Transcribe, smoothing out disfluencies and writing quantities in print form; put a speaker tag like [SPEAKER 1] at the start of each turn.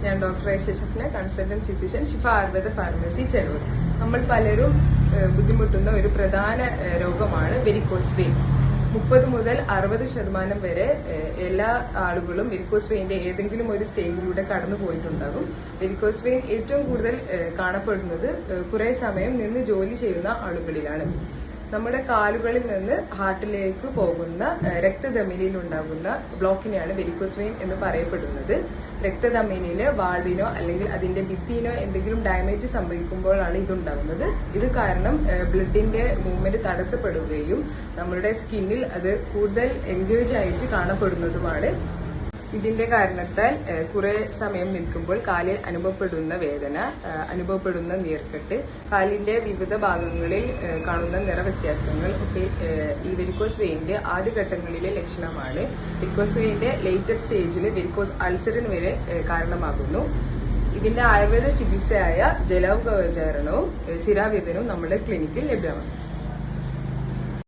[SPEAKER 1] ഞാൻ doctor Aisha Shafna, consultant physician, Shifa Ayurveda pharmacy, Chelur. നമ്മൾ പലരും ബുദ്ധിമുട്ടുന്ന ഒരു പ്രധാന രോഗമാണ് വെരിക്കോസ് വെയിൻ. 30 മുതൽ 60% വരെ എല്ലാ ആളുകളും വെരിക്കോസ് വെയിന്റെ ഏതെങ്കിലും ഒരു സ്റ്റേജിലൂടെ കടന്നു പോയിട്ടുണ്ടാകും. വെരിക്കോസ് വെയിൻ ഏറ്റവും കൂടുതൽ കാണപ്പെടുന്നത് കുറെ സമയം നിന്ന് ജോലി ചെയ്യുന്ന ആളുകളിലാണ്. നമ്മുടെ കാലുകളിൽ നിന്ന് ഹാർട്ടിലേക്ക് പോകുന്ന രക്തധമനിയിൽ ഉണ്ടാകുന്ന ബ്ലോക്കിനെയാണ് വെരിക്കോസ് വെയിൻ എന്ന് പറയപ്പെടുന്നത്. രക്തധമനിയില് വാൾവിനോ അല്ലെങ്കിൽ അതിന്റെ ഭിത്തിയിനോ എന്തെങ്കിലും ഡാമേജ് സംഭവിക്കുമ്പോഴാണ് ഇതുണ്ടാകുന്നത്. ഇത് കാരണം ബ്ലഡിന്റെ മൂവ്മെന്റ് തടസ്സപ്പെടുകയും നമ്മുടെ സ്കിന്നിൽ അത് കൂടുതൽ എൻഗേജ് ആയിട്ട് കാണപ്പെടുന്നതുമാണ്. ഇതിന്റെ കാരണത്താൽ കുറെ സമയം നിൽക്കുമ്പോൾ കാലിൽ അനുഭവപ്പെടുന്ന വേദന, അനുഭവപ്പെടുന്ന നീർക്കെട്ട്, കാലിന്റെ വിവിധ ഭാഗങ്ങളിൽ കാണുന്ന നിറവ്യത്യാസങ്ങൾ ഒക്കെ ഈ വെരിക്കോസ് വെയിന്റെ ആദ്യഘട്ടങ്ങളിലെ ലക്ഷണമാണ്. വെരിക്കോസ് വെയിന്റെ ലേറ്റർ സ്റ്റേജിൽ വെരിക്കോസ് അൾസറിന് വരെ കാരണമാകുന്നു. ഇതിന്റെ ആയുർവേദ ചികിത്സയായ ജലാവ് കവചാരണവും സിരാവേദനവും നമ്മുടെ ക്ലിനിക്കിൽ ലഭ്യമാണ്.